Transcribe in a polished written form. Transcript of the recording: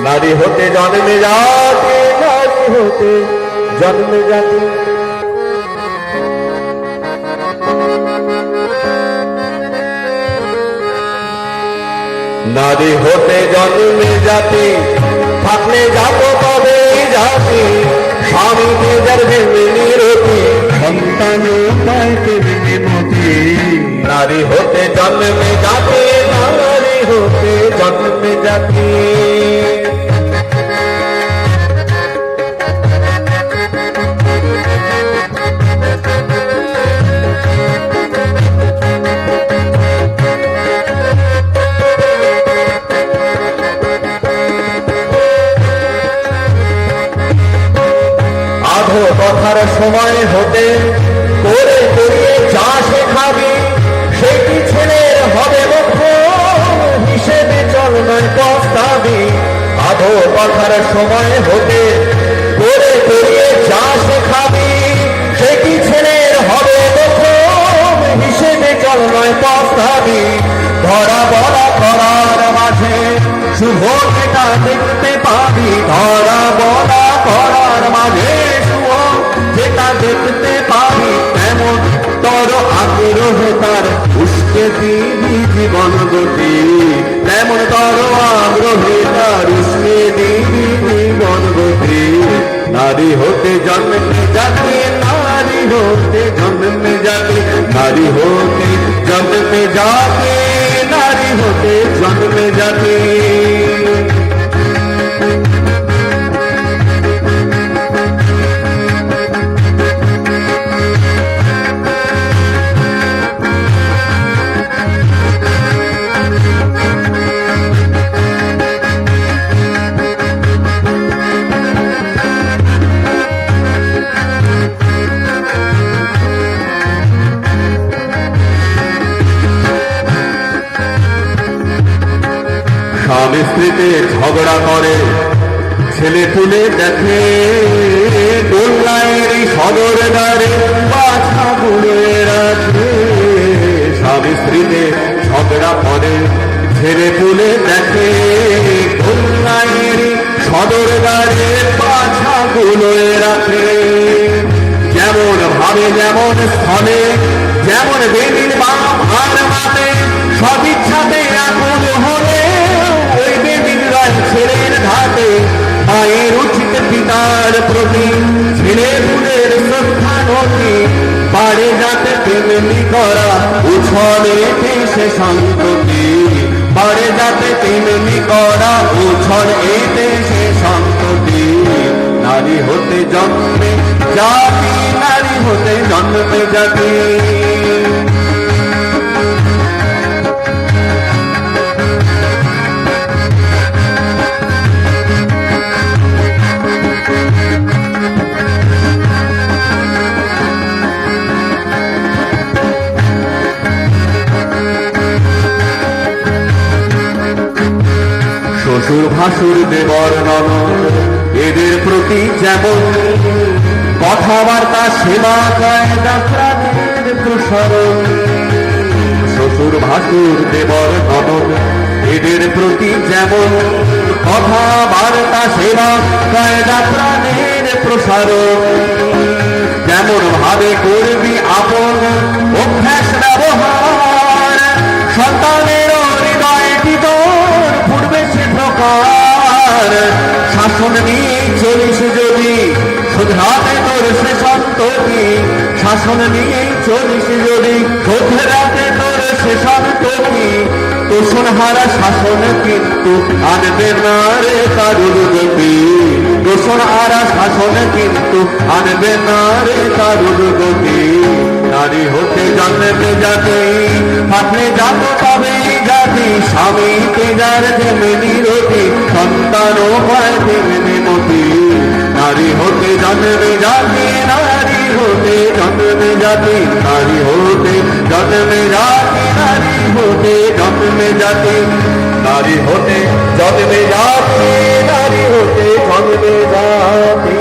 নারী হতে জন্মে জাতি, নারী হতে জন্মে জাতি। নারী হতে জন্মে জাতি, থাকলে যাত তবে জাতি। স্বামীকে যার ভেবে নিরতি, সন্তান পায় তেমনি মতি। নারী হতে জন্মে জাতি, নারী হতে জন্মে জাতি। আধো কথার সময় হতে করে করিয়ে যা শেখাবি, সেটি ছেলের হবে মুখ্য হিসেবে চল নয় পস্তাবি। আধো কথার সময় হতে করে করিয়ে যা শেখাবি, সেটি ছেলের হবে মুখ্য হিসেবে চল নয় পস্তাবি। ধরা বলা করার মাঝে শুভ যেটা দেখতে পাবি, ধরা বলা করার মাঝে শুভ যেটা দেখতে পাবি, তেমন তর আগ্রহ তার উস্কে দিবি জীবন গতি। তেমন তর আগ্রহে তার উস্কে দিবি জীবন গতি। নারী হতে জন্মে জাতি, নারী হতে জন্মে জাতি। নারী হতে জন্মে জাতি, নারী হতে জন্মে জাতি। স্বামী স্ত্রীতে ঝগড়া করে, ছেলে তুলে দেখে দোল্লায়েরই সদর দ্বারে বাছা গুলে রাখে। স্বামী স্ত্রীতে ঝগড়া করে, ছেলে তুলে দেখে দোল্লায়েরই সদর দ্বারে বাছা গুলে রাখে। যেমন ভাবে যেমন স্থলে, যেমন বেদিন বাম আর মাতে, সদিচ্ছাতে আকুল হলে ওই বেদিন রায় ছেলের ঘাটে। মায়ের উচিত পিতার প্রতি ছেলে ফুলের শ্রদ্ধা নদী, পারে যাতে তেমনি করা উছলে সে সন্ততি। পারে যাতে তেমনি করা উছল এতে সে সন্ততি। নারী হতে জন্মে জাতি, নারী হতে জন্মে জাতি। শ্বশুর ভাসুর দেবর ননদ এদের প্রতি যেমন কথাবার্তা সেবা কায়দা প্রাণের প্রসারণ। শ্বশুর ভাসুর দেবর ননদ এদের প্রতি যেমন কথাবার্তা সেবা কায়দা প্রাণের প্রসারণ। যেমন ভাবে করবি আপন অভ্যাস ব্যবহার, সন্তানের হৃদয়টি তোর পূর্বে সে প্রকার। শাসন নিয়ে চলিস যদি শুধরাতে তোর সে সন্ততি, শাসন নিয়ে চলিস যদি শুধরাতে তোর সে সন্ততি। তোষণ হারা শাসন কিন্তু আনবে না রে কারুর গতি। তোষণ হারা শাসন কিন্তু আনবে না রে কারুর গতি। নারী হতে জন্মে জাতি, থাকলে যাত তবে জাতি। স্বামীকে যার যেমনি রতি, সন্তানও হয় তেমনি মতি। নারী হতে জন্মে জাতি, নারী হতে জন্মে জাতি। নারী হতে জন্মে জাতি, নারী হতে জন্মে জাতি। নারী হতে জন্মে জাতি, নারী হতে জন্মে জাতি।